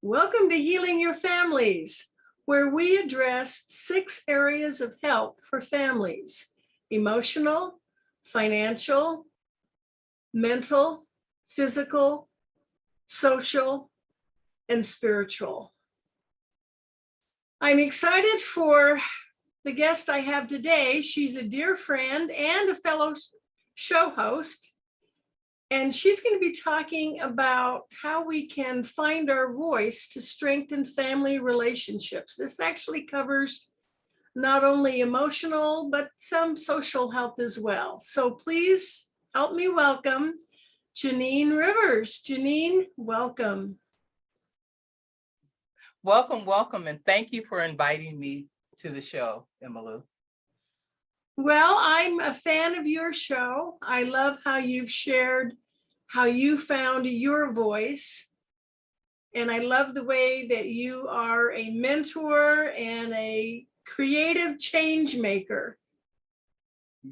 Welcome to Healing Your Families, where we address 6 areas of health for families: emotional, financial, mental, physical, social, and spiritual. I'm excited for the guest I have today. She's a dear friend and a fellow show host. And she's going to be talking about how we can find our voice to strengthen family relationships. This actually covers not only emotional, but some social health as well. So please help me welcome Jeannine Rivers. Jeannine, welcome. Welcome, and thank you for inviting me to the show, Emmylou. Well, I'm a fan of your show. I love how you've shared how you found your voice. And I love the way that you are a mentor and a creative change maker.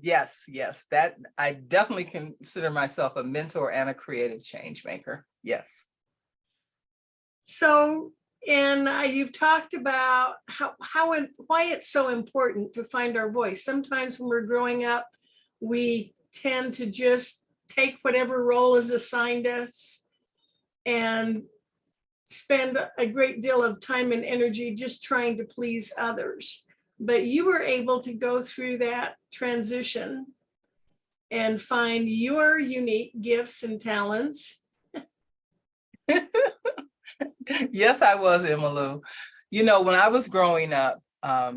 Yes, that I definitely consider myself a mentor and a creative change maker. Yes. So, and you've talked about why it's so important to find our voice. Sometimes when we're growing up, we tend to just take whatever role is assigned us and spend a great deal of time and energy just trying to please others. But you were able to go through that transition and find your unique gifts and talents. Yes, I was, Emmylou. You know, when I was growing up, I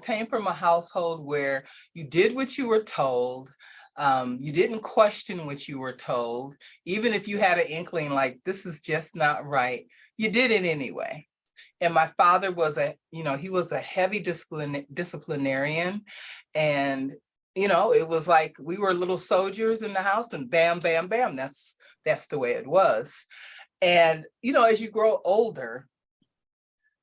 came from a household where you did what you were told. You didn't question what you were told. Even if you had an inkling like this is just not right, you did it anyway. And my father was he was a heavy disciplinarian. And, it was like we were little soldiers in the house and bam, bam, bam. That's the way it was. And, as you grow older,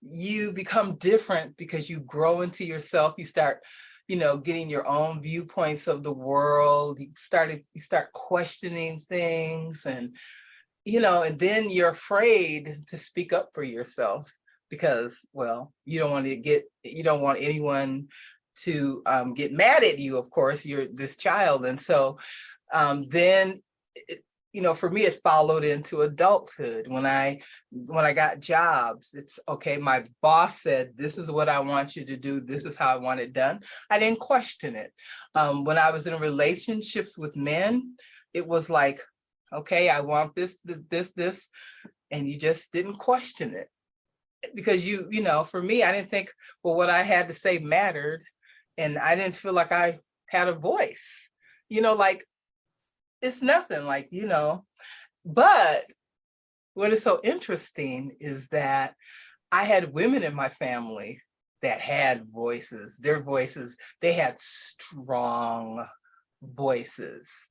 you become different because you grow into yourself. You start, getting your own viewpoints of the world. You start questioning things and, and then you're afraid to speak up for yourself because, well, you don't want anyone to get mad at you. Of course, you're this child. And so then, for me, it followed into adulthood. When I got jobs, it's okay. My boss said, this is what I want you to do. This is how I want it done. I didn't question it. When I was in relationships with men, it was like, okay, I want this, and you just didn't question it. Because for me, I didn't think, well, what I had to say mattered. And I didn't feel like I had a voice, like, it's nothing like, but what is so interesting is that I had women in my family that had voices. Their voices, they had strong voices.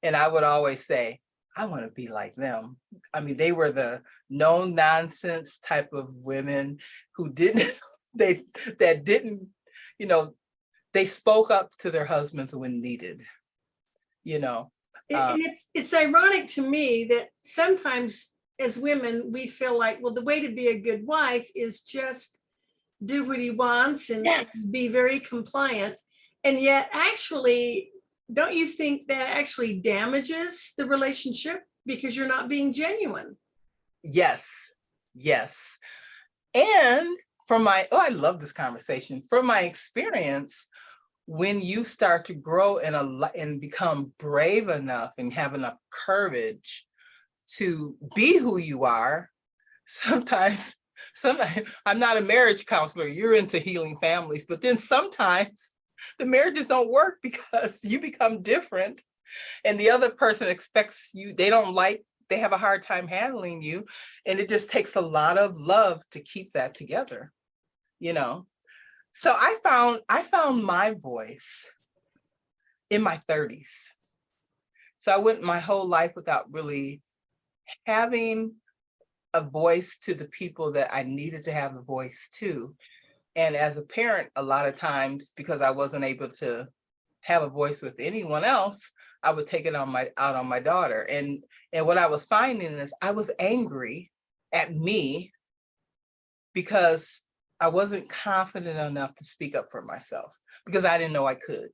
And I would always say, I want to be like them. I mean, they were the no nonsense type of women who didn't, they spoke up to their husbands when needed, It's ironic to me that sometimes as women, we feel like, well, the way to be a good wife is just do what he wants and be very compliant. And yet, actually, don't you think that actually damages the relationship because you're not being genuine? Yes. And I love this conversation. From my experience, when you start to grow and become brave enough and have enough courage to be who you are, sometimes I'm not a marriage counselor, you're into healing families, but then sometimes the marriages don't work because you become different and the other person expects you, they have a hard time handling you. And it just takes a lot of love to keep that together, So I found my voice in my 30s. So I went my whole life without really having a voice to the people that I needed to have a voice to. And as a parent, a lot of times, because I wasn't able to have a voice with anyone else, I would take it out on my daughter. And what I was finding is I was angry at me because I wasn't confident enough to speak up for myself because I didn't know I could.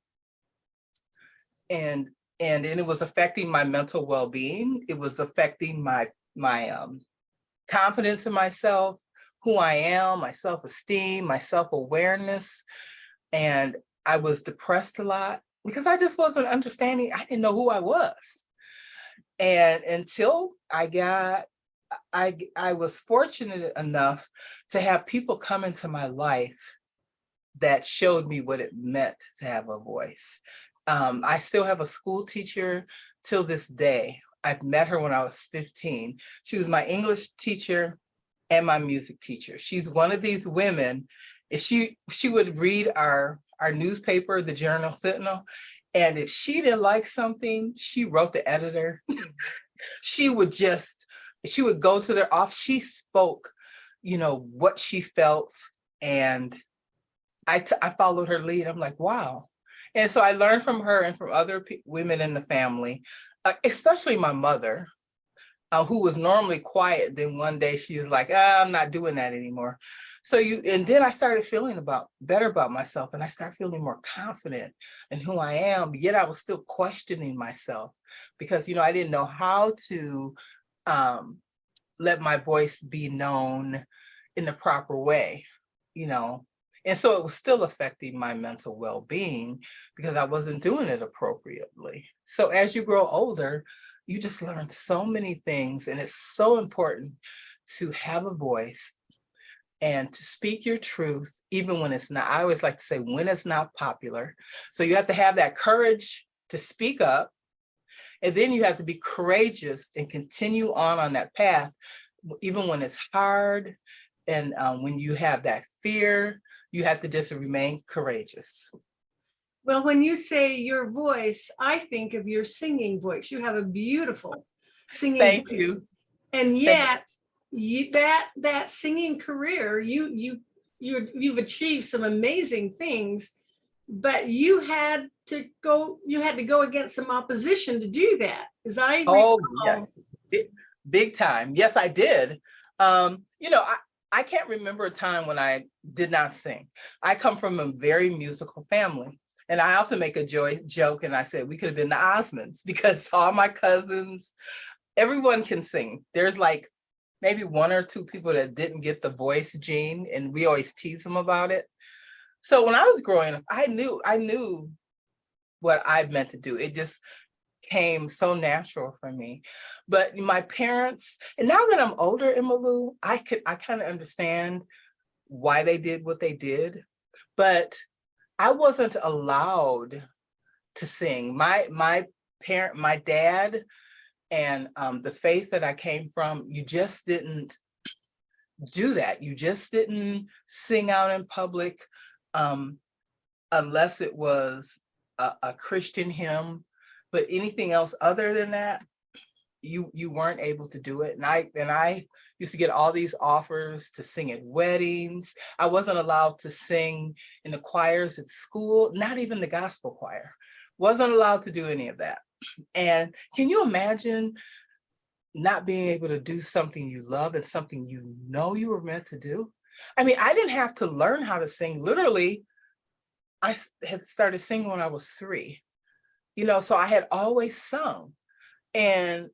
And it was affecting my mental well-being. It was affecting my confidence in myself, who I am, my self-esteem, my self-awareness. And I was depressed a lot because I just wasn't understanding. I didn't know who I was. And until I was fortunate enough to have people come into my life that showed me what it meant to have a voice. I still have a school teacher till this day. I've met her when I was 15. She was my English teacher and my music teacher. She's one of these women. If she would read our newspaper, the Journal Sentinel, and if she didn't like something, she wrote the editor. she would go to their office. She spoke, what she felt, and I followed her lead. I'm like, wow. And so I learned from her and from other women in the family, especially my mother, who was normally quiet. Then one day she was like, I'm not doing that anymore. And then I started feeling better about myself, and I started feeling more confident in who I am, yet I was still questioning myself because, I didn't know how to let my voice be known in the proper way, And so it was still affecting my mental well-being because I wasn't doing it appropriately. So as you grow older, you just learn so many things, and it's so important to have a voice and to speak your truth, even when it's not. I always like to say when it's not popular. So you have to have that courage to speak up, and then you have to be courageous and continue on that path, even when it's hard. And when you have that fear, you have to just remain courageous. Well, when you say your voice, I think of your singing voice. You have a beautiful singing Thank voice. you. And yet, that singing career, you've achieved some amazing things, but you had to go against some opposition to do that. As I recall. Yes, big time. Yes, I did. I can't remember a time when I did not sing. I come from a very musical family. And I often make a joke, and I said we could have been the Osmonds because all my cousins, everyone can sing. There's like maybe one or two people that didn't get the voice gene, and we always tease them about it. So when I was growing up, I knew what I meant to do. It just came so natural for me. But my parents, and now that I'm older, Emmylou, I kind of understand why they did what they did, but I wasn't allowed to sing. My dad and the faith that I came from, you just didn't do that. You just didn't sing out in public unless it was a Christian hymn. But anything else other than that, you weren't able to do it. And I used to get all these offers to sing at weddings. I wasn't allowed to sing in the choirs at school, not even the gospel choir. Wasn't allowed to do any of that. And can you imagine not being able to do something you love and something you know you were meant to do? I mean, I didn't have to learn how to sing. Literally, I had started singing when I was 3. So I had always sung. And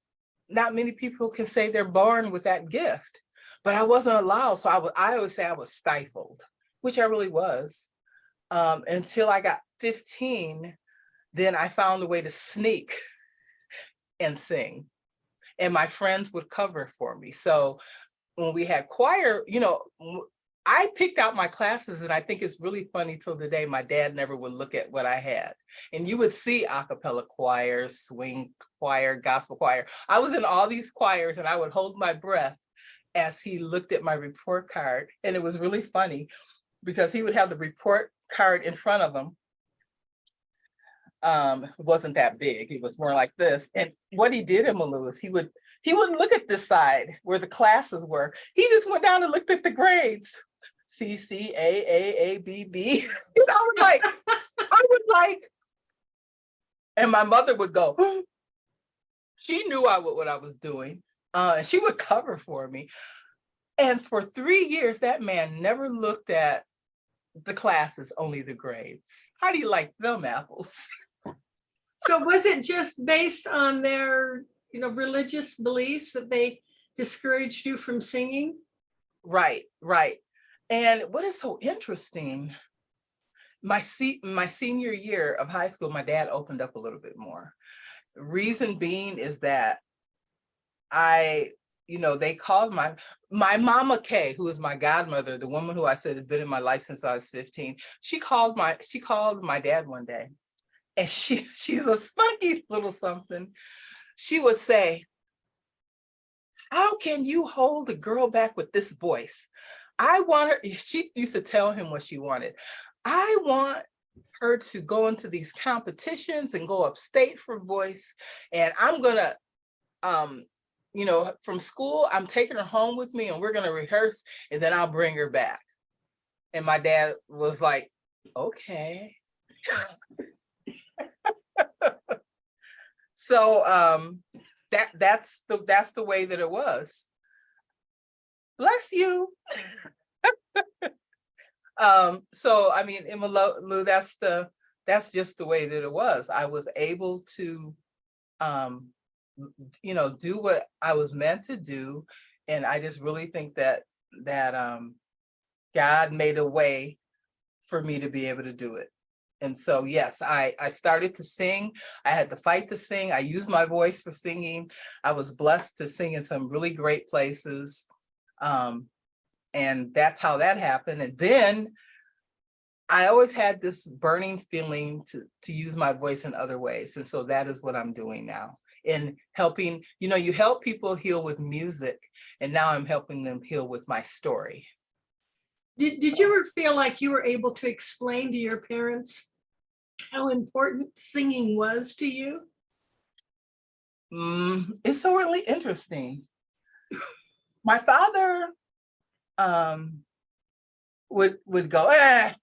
not many people can say they're born with that gift, but I wasn't allowed. So I always say I was stifled, which I really was, until I got 15. Then I found a way to sneak and sing, and my friends would cover for me. So when we had choir, I picked out my classes, and I think it's really funny till today, my dad never would look at what I had. And you would see a cappella choir, swing choir, gospel choir. I was in all these choirs, and I would hold my breath as he looked at my report card. And it was really funny because he would have the report card in front of him. It wasn't that big. It was more like this. And what he did, Emmylou, is he wouldn't look at this side where the classes were. He just went down and looked at the grades. C, C, A, B, B. I was like, and my mother would go, she knew what I was doing. And she would cover for me. And for 3 years, that man never looked at the classes, only the grades. How do you like them apples? So was it just based on their, religious beliefs that they discouraged you from singing? Right, right. And what is so interesting, my senior year of high school, my dad opened up a little bit more. Reason being is that they called my mama Kay, who is my godmother, the woman who I said has been in my life since I was 15. She called my dad one day, and she's a spunky little something. She would say, "How can you hold a girl back with this voice? I want her." She used to tell him what she wanted. "I want her to go into these competitions and go upstate for voice, and I'm gonna from school, I'm taking her home with me and we're going to rehearse and then I'll bring her back." And my dad was like, "Okay." So that's the way that it was. Bless you. So I mean, Emma Lou, that's just the way that it was. I was able to do what I was meant to do. And I just really think that God made a way for me to be able to do it. And so, yes, I started to sing. I had to fight to sing. I used my voice for singing. I was blessed to sing in some really great places. And that's how that happened. And then I always had this burning feeling to use my voice in other ways. And so that is what I'm doing now. In helping, you help people heal with music, and now I'm helping them heal with my story. Did you ever feel like you were able to explain to your parents how important singing was to you? It's so really interesting. My father would go, "Eh."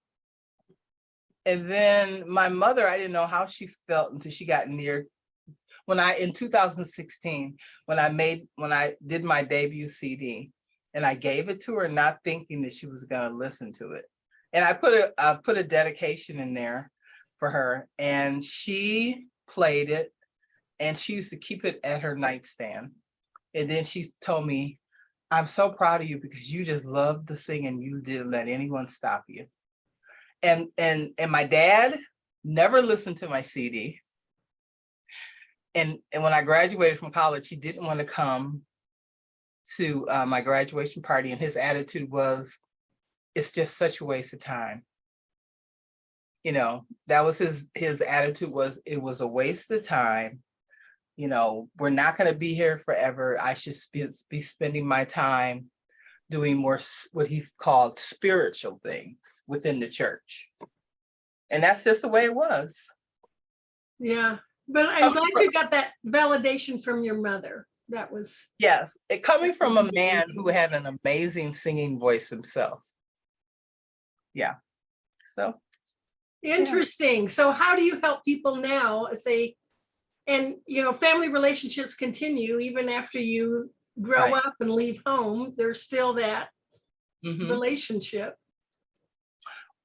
And then my mother, I didn't know how she felt until she got near in 2016, when I did my debut CD, and I gave it to her, not thinking that she was going to listen to it. And I put a dedication in there for her, and she played it, and she used to keep it at her nightstand. And then she told me, "I'm so proud of you because you just loved to sing and you didn't let anyone stop you." And my dad never listened to my CD. And when I graduated from college, he didn't want to come to my graduation party. And his attitude was, "It's just such a waste of time." That was his attitude, was it was a waste of time. We're not going to be here forever. I should be spending my time doing more what he called spiritual things within the church. And that's just the way it was. Yeah. But I'm glad you got that validation from your mother. That was. Yes, coming from a man who had an amazing singing voice himself. Yeah. So. Interesting. Yeah. So how do you help people now as family relationships continue even after you grow up and leave home? There's still that relationship.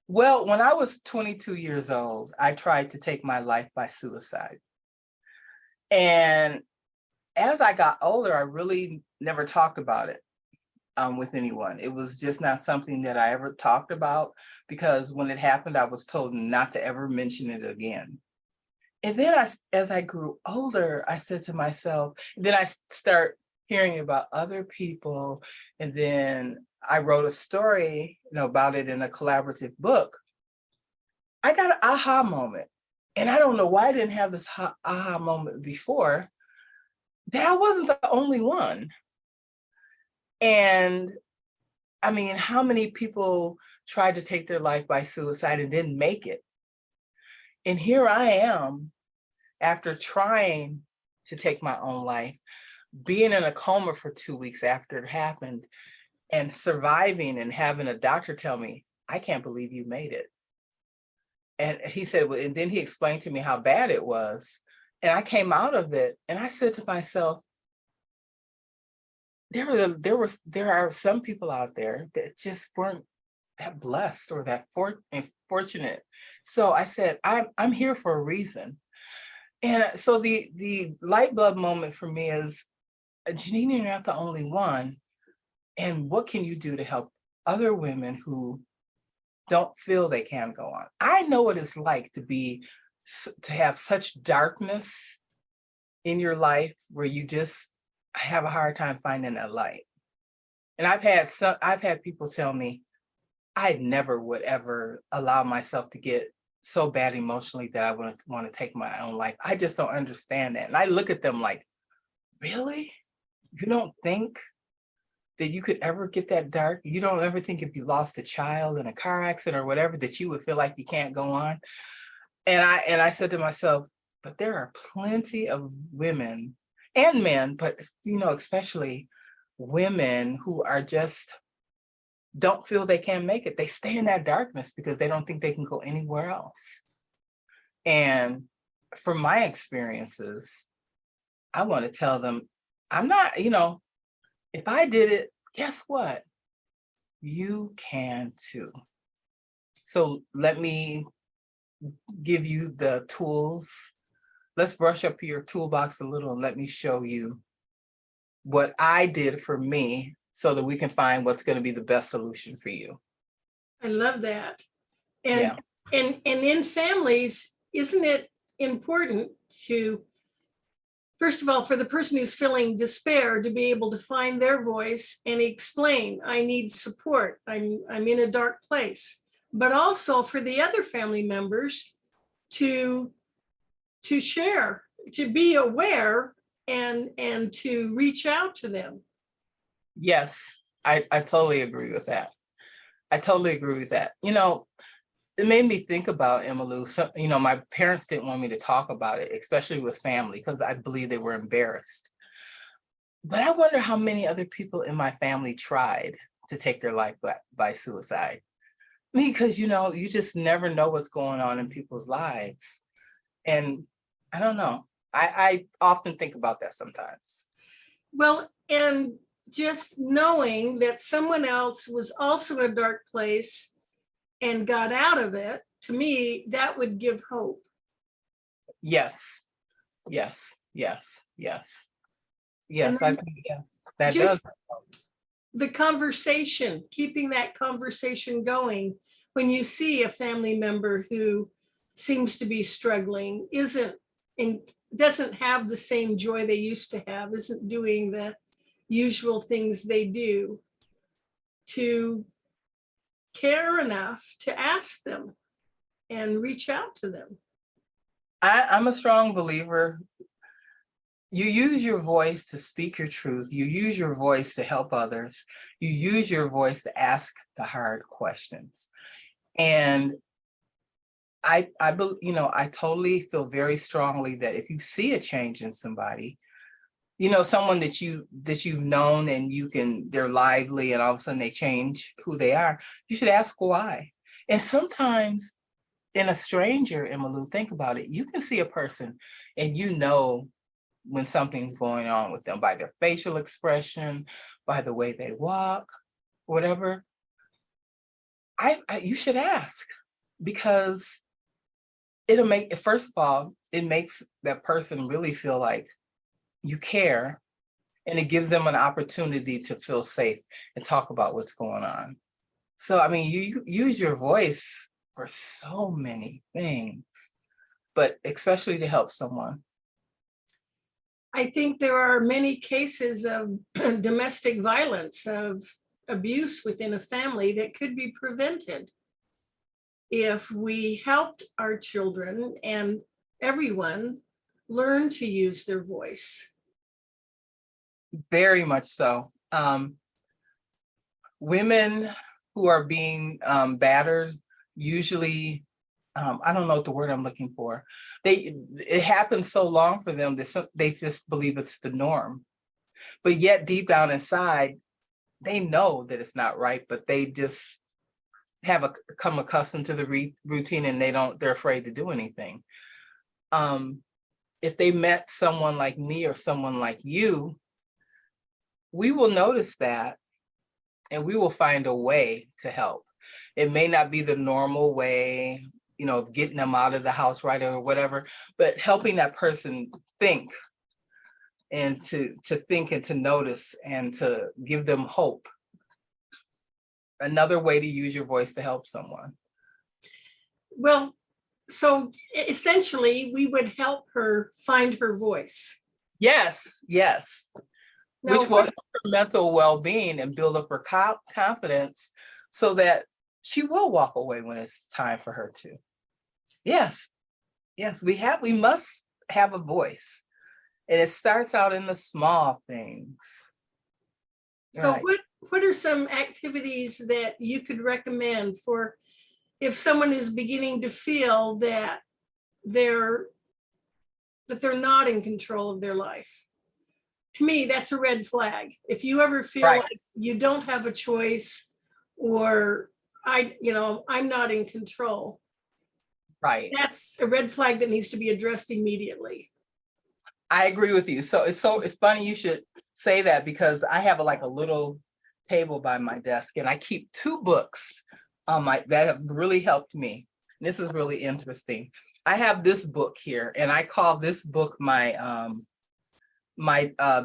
Well, when I was 22 years old, I tried to take my life by suicide. And as I got older, I really never talked about it with anyone. It was just not something that I ever talked about, because when it happened, I was told not to ever mention it again. And then as I grew older, I said to myself, then I start hearing about other people. And then I wrote a story, about it in a collaborative book. I got an aha moment. And I don't know why I didn't have this aha moment before, that I wasn't the only one. And I mean, how many people tried to take their life by suicide and didn't make it? And here I am, after trying to take my own life, being in a coma for 2 weeks after it happened, and surviving and having a doctor tell me, "I can't believe you made it." And he said, and then he explained to me how bad it was. And I came out of it and I said to myself, there are some people out there that just weren't that blessed or that fortunate. So I said, I'm here for a reason. And so the light bulb moment for me is, Jeannine, you're not the only one. And what can you do to help other women who don't feel they can go on? I know what it's like to have such darkness in your life where you just have a hard time finding that light. And I've had people tell me I never would ever allow myself to get so bad emotionally that I would want to take my own life. I just don't understand that. And I look at them like, really? You don't think that you could ever get that dark? You don't ever think if you lost a child in a car accident or whatever, that you would feel like you can't go on? And I said to myself, but there are plenty of women and men, but especially women who are just don't feel they can make it. They stay in that darkness because they don't think they can go anywhere else. And from my experiences, I want to tell them, I'm not, if I did it, guess what? You can too. So let me give you the tools. Let's brush up your toolbox a little and let me show you what I did for me so that we can find what's going to be the best solution for you. I love that. And Yeah. and in families, isn't it important to, first of all, for the person who's feeling despair to be able to find their voice and explain, I need support, I'm in a dark place, but also for the other family members to share, to be aware and to reach out to them. Yes, I totally agree with that. I totally agree with that. It made me think about, Emmylou, my parents didn't want me to talk about it, especially with family, because I believe they were embarrassed. But I wonder how many other people in my family tried to take their life by suicide. Because, you just never know what's going on in people's lives. And I don't know. I often think about that sometimes. Well, and just knowing that someone else was also in a dark place and got out of it, to me, that would give hope. Yes, yes, yes, yes. Yes, And I think, yes, that does. just the conversation, keeping that conversation going when you see a family member who seems to be struggling, doesn't have the same joy they used to have, isn't doing the usual things they do, to care enough to ask them and reach out to them. I'm a strong believer. You use your voice to speak your truth. You use your voice to help others. You use your voice to ask the hard questions. And I totally feel very strongly that if you see a change in somebody, someone that you've known and they're lively and all of a sudden they change who they are, you should ask why. And sometimes in a stranger, Emmylou, think about it, you can see a person and when something's going on with them by their facial expression, by the way they walk, whatever. You should ask, because first of all, it makes that person really feel like you care, and it gives them an opportunity to feel safe and talk about what's going on. So, I mean, you use your voice for so many things, but especially to help someone. I think there are many cases of domestic violence, of abuse within a family that could be prevented if we helped our children and everyone learn to use their voice. Very much so. Women who are being battered, usually, I don't know what the word I'm looking for. It happens so long for them that they just believe it's the norm. But yet deep down inside, they know that it's not right, but they just have become accustomed to the routine, and they're afraid to do anything. If they met someone like me or someone like you, we will notice that and we will find a way to help. It may not be the normal way, you know, of getting them out of the house right or whatever, but helping that person think and to think and to notice and to give them hope. Another way to use your voice to help someone. Well, so essentially, we would help her find her voice. Yes, yes. Now, Which will help her mental well-being and build up her confidence so that she will walk away when it's time for her to. Yes, yes, we must have a voice. And it starts out in the small things. so Right. what are some activities that you could recommend for if someone is beginning to feel that they're not in control of their life? To me, that's a red flag. If you ever feel Right. like you don't have a choice, or I'm not in control, Right. that's a red flag that needs to be addressed immediately. I agree with you. So it's funny you should say that, because I have like a little table by my desk and I keep 2 books that have really helped me. This is really interesting. I have this book here and I call this book my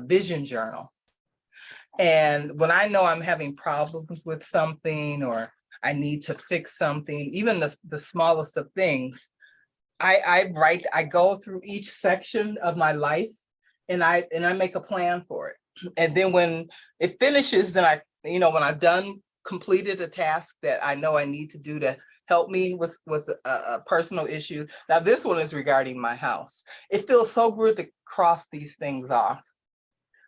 vision journal. And when I know I'm having problems with something or I need to fix something, even the smallest of things, I go through each section of my life and I make a plan for it. And then when it finishes, then when I've completed a task that I know I need to do to help me with a personal issue. Now this one is regarding my house. It feels so good to cross these things off.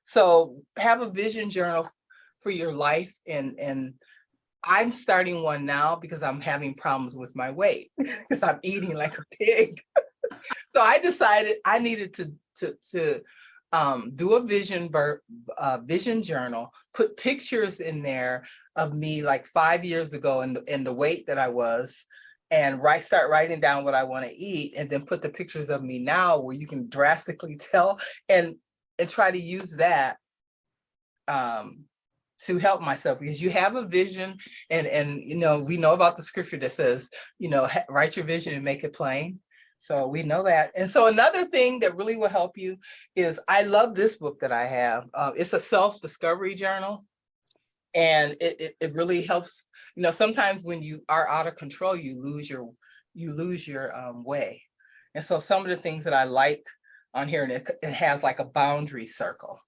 So have a vision journal for your life, and I'm starting one now because I'm having problems with my weight because I'm eating like a pig. So I decided I needed to do a vision journal, put pictures in there of me like 5 years ago and the weight that I was, and start writing down what I want to eat, and then put the pictures of me now where you can drastically tell, and try to use that to help myself, because you have a vision, and we know about the scripture that says, write your vision and make it plain. So we know that. And so another thing that really will help you is, I love this book that I have. It's a self-discovery journal, and it really helps. Sometimes when you are out of control, you lose your way. And so some of the things that I like on here, and it has like a boundary circle.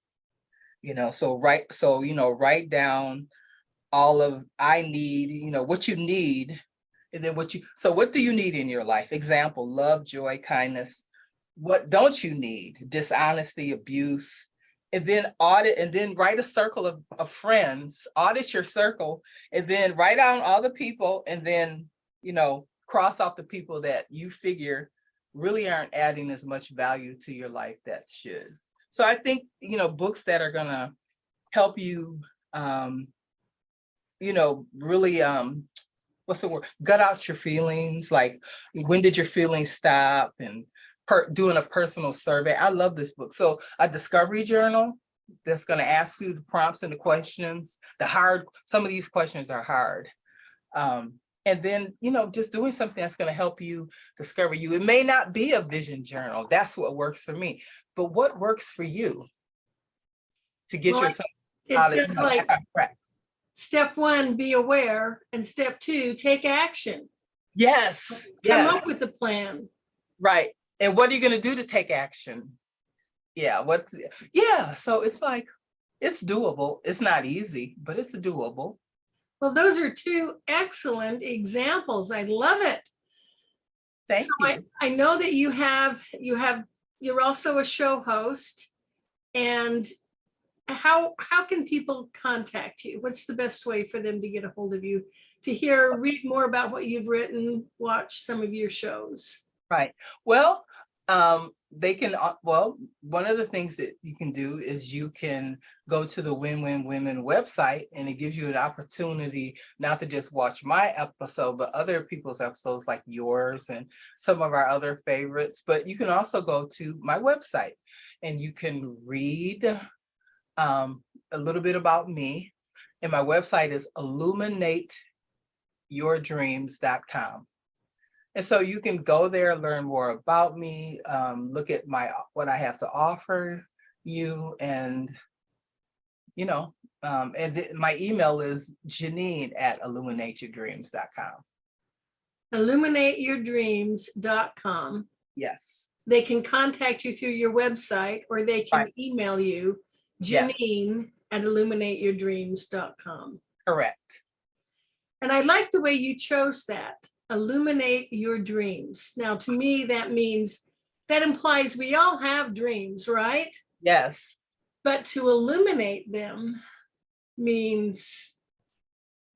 So write down all of I need, what you need, and then what do you need in your life? Example, love, joy, kindness. What don't you need? Dishonesty, abuse. And then audit, and then write a circle of friends, audit your circle, and then write down all the people, and then, cross off the people that you figure really aren't adding as much value to your life that should. So I think, books that are gonna help you, really, what's the word? Gut out your feelings. Like, when did your feelings stop? And doing a personal survey. I love this book. So a discovery journal that's gonna ask you the prompts and the questions. Some of these questions are hard. And then, just doing something that's going to help you discover you. It may not be a vision journal. That's what works for me. But what works for you to get yourself out of, It sounds like step 1, be aware, and step 2, take action. Yes. Come up with a plan. Right. And what are you going to do to take action? Yeah. So it's like, it's doable. It's not easy, but it's doable. Well, those are 2 excellent examples. I love it. Thank you. I know that you're also a show host. And how can people contact you? What's the best way for them to get a hold of you, to read more about what you've written, watch some of your shows? Right. Well, they can, one of the things that you can do is you can go to the Win-Win Women website, and it gives you an opportunity not to just watch my episode, but other people's episodes like yours and some of our other favorites. But you can also go to my website and you can read a little bit about me. And my website is illuminateyourdreams.com. And so you can go there, learn more about me, look at what I have to offer you, and my email is Jeannine@illuminateyourdreams.com. Illuminateyourdreams.com. Yes. They can contact you through your website, or they can Right. email you, Yes. Jeannine@illuminateyourdreams.com. Correct. And I like the way you chose that, illuminate your dreams. Now, to me, that implies we all have dreams, right? Yes. But to illuminate them means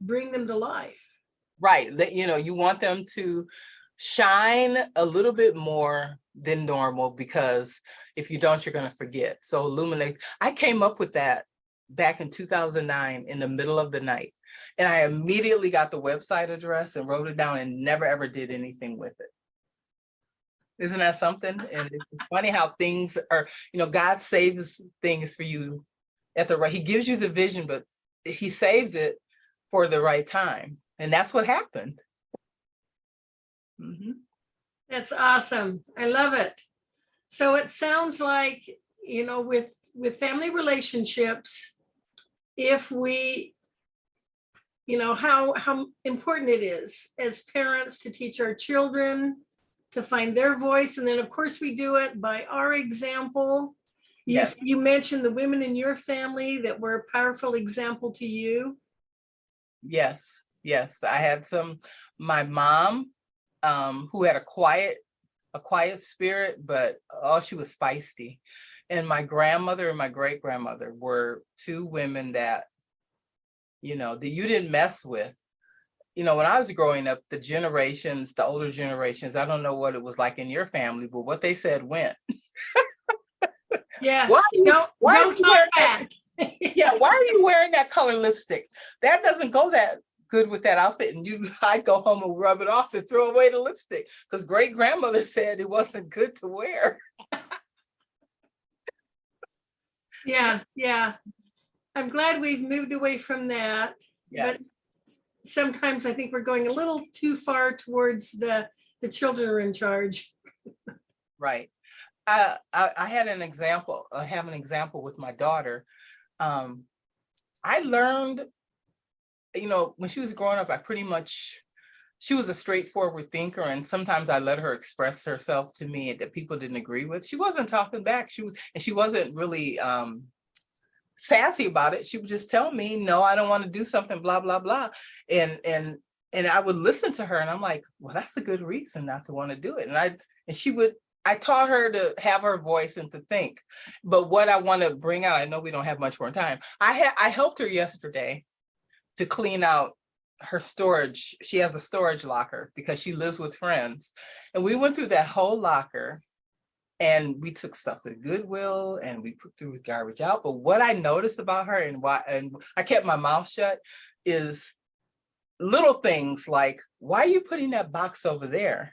bring them to life. Right. You want them to shine a little bit more than normal, because if you don't, you're going to forget. So illuminate. I came up with that back in 2009 in the middle of the night. And I immediately got the website address and wrote it down and never, ever did anything with it. Isn't that something? And it's funny how things are, God saves things for you at the right. He gives you the vision, but he saves it for the right time. And that's what happened. Mm-hmm. That's awesome. I love it. So it sounds like, with family relationships, if we, how important it is as parents to teach our children to find their voice. And then of course we do it by our example. Yes. You mentioned the women in your family that were a powerful example to you. Yes. I had my mom, who had a quiet spirit, but she was feisty. And my grandmother and my great grandmother were two women that you didn't mess with. When I was growing up, the older generations, I don't know what it was like in your family, but what they said went. Yes. Don't talk back. Yeah, why are you wearing that color lipstick? That doesn't go that good with that outfit. And I'd go home and rub it off and throw away the lipstick, because great grandmother said it wasn't good to wear. Yeah. I'm glad we've moved away from that. Yes. But sometimes I think we're going a little too far towards the children are in charge. Right. I had an example. I have an example with my daughter. I learned, when she was growing up, she was a straightforward thinker, and sometimes I let her express herself to me that people didn't agree with. She wasn't talking back. She wasn't really sassy about it. She would just tell me, no, I don't want to do something, blah, blah, blah. And I would listen to her, and I'm like, well, that's a good reason not to want to do it. I taught her to have her voice and to think. But what I want to bring out, I know we don't have much more time. I helped her yesterday to clean out her storage. She has a storage locker because she lives with friends. And we went through that whole locker, and we took stuff to Goodwill, and we threw the garbage out. But what I noticed about her, and I kept my mouth shut, is little things like, why are you putting that box over there?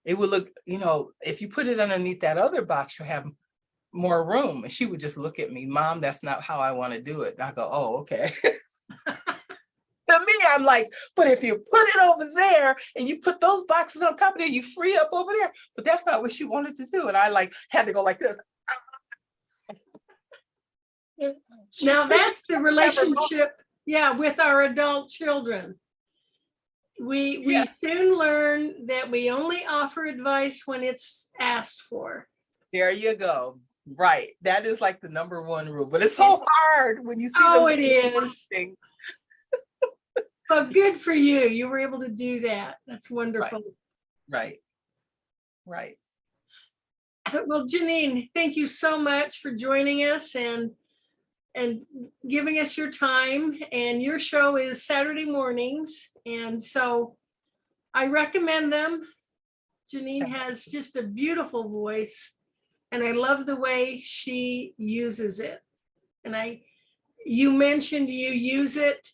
It would look, if you put it underneath that other box, you'll have more room. And she would just look at me, Mom, that's not how I want to do it. And I go, oh, okay. To me, I'm like, but if you put it over there and you put those boxes on top of there, you free up over there. But that's not what she wanted to do. And I had to go like this. Now that's the relationship, with our adult children. We soon learn that we only offer advice when it's asked for. There you go. Right. That is like the number one rule. But it's so hard when you see it is. But good for you. You were able to do that. That's wonderful. Right. Well, Jeannine, thank you so much for joining us and giving us your time. And your show is Saturday mornings. And so I recommend them. Jeannine has just a beautiful voice, and I love the way she uses it. And you mentioned you use it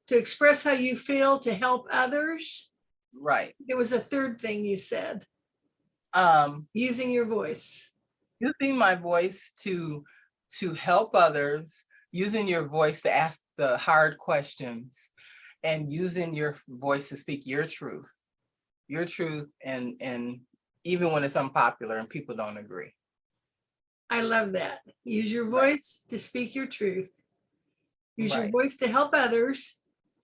to express how you feel, to help others. Right. There was a third thing you said. Using your voice. Using my voice to help others, using your voice to ask the hard questions, and using your voice to speak your truth, and even when it's unpopular and people don't agree. I love that. Use your Right. voice to speak your truth. Use your Right. voice to help others,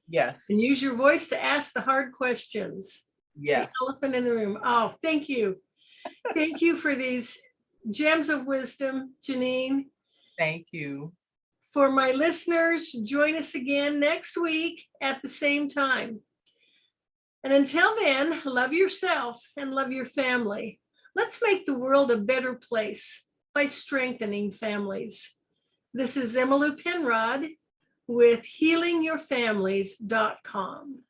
Yes. and use your voice to ask the hard questions. Yes. The elephant in the room. Oh, thank you. Thank you for these gems of wisdom, Jeannine. Thank you. For my listeners, join us again next week at the same time. And until then, love yourself and love your family. Let's make the world a better place by strengthening families. This is Emmylou Penrod with healingyourfamilies.com.